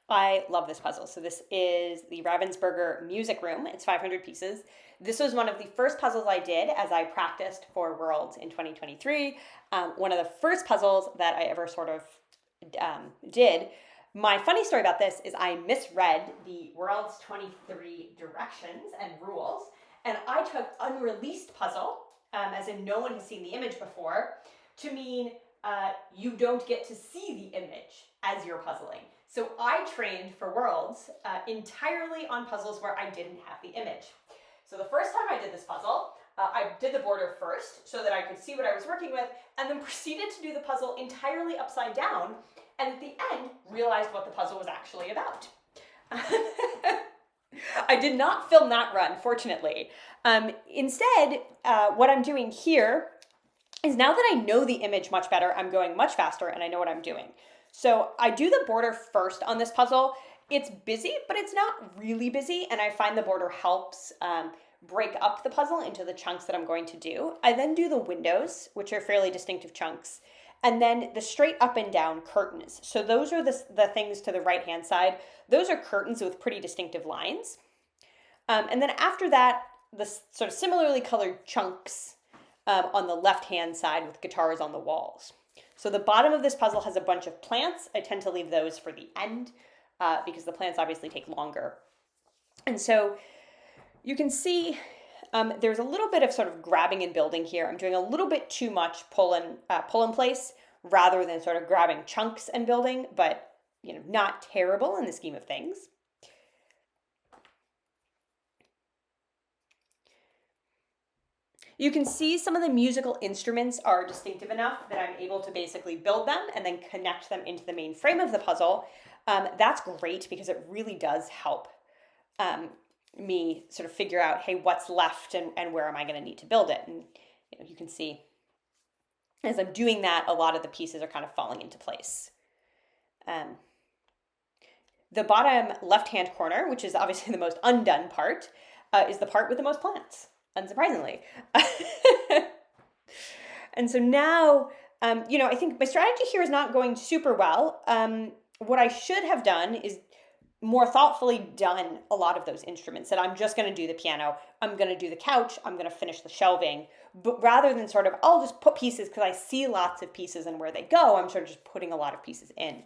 I love this puzzle. So this is the Ravensburger Music Room. It's 500 pieces. This was one of the first puzzles I did as I practiced for Worlds in 2023. One of the first puzzles that I ever sort of did. My funny story about this is I misread the Worlds 23 directions and rules, and I took unreleased puzzle, as in no one has seen the image before, to mean you don't get to see the image as you're puzzling. So I trained for Worlds entirely on puzzles where I didn't have the image. So the first time I did this puzzle, I did the border first so that I could see what I was working with, and then proceeded to do the puzzle entirely upside down, and at the end realized what the puzzle was actually about. I did not film that run, fortunately. Instead, what I'm doing here is, now that I know the image much better, I'm going much faster and I know what I'm doing. So I do the border first on this puzzle. It's busy, but it's not really busy, and I find the border helps break up the puzzle into the chunks that I'm going to do. I then do the windows, which are fairly distinctive chunks, and then the straight up and down curtains. So those are the things to the right-hand side. Those are curtains with pretty distinctive lines. And then after that, the sort of similarly colored chunks on the left-hand side with guitars on the walls. So the bottom of this puzzle has a bunch of plants. I tend to leave those for the end because the plants obviously take longer. And so you can see there's a little bit of sort of grabbing and building here. I'm doing a little bit too much pull in place rather than sort of grabbing chunks and building, but not terrible in the scheme of things. You can see some of the musical instruments are distinctive enough that I'm able to basically build them and then connect them into the main frame of the puzzle. That's great because it really does help me sort of figure out, hey, what's left and where am I going to need to build it? And you can see as I'm doing that, a lot of the pieces are kind of falling into place. The bottom left-hand corner, which is obviously the most undone part, is the part with the most plants, unsurprisingly. And so now, I think my strategy here is not going super well. What I should have done is more thoughtfully done a lot of those instruments. That I'm just going to do the piano, I'm going to do the couch, I'm going to finish the shelving. But rather than sort of, I'll just put pieces because I see lots of pieces and where they go, I'm sort of just putting a lot of pieces in.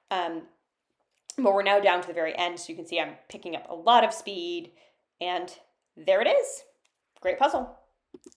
But we're now down to the very end, so you can see I'm picking up a lot of speed, and there it is. Great puzzle.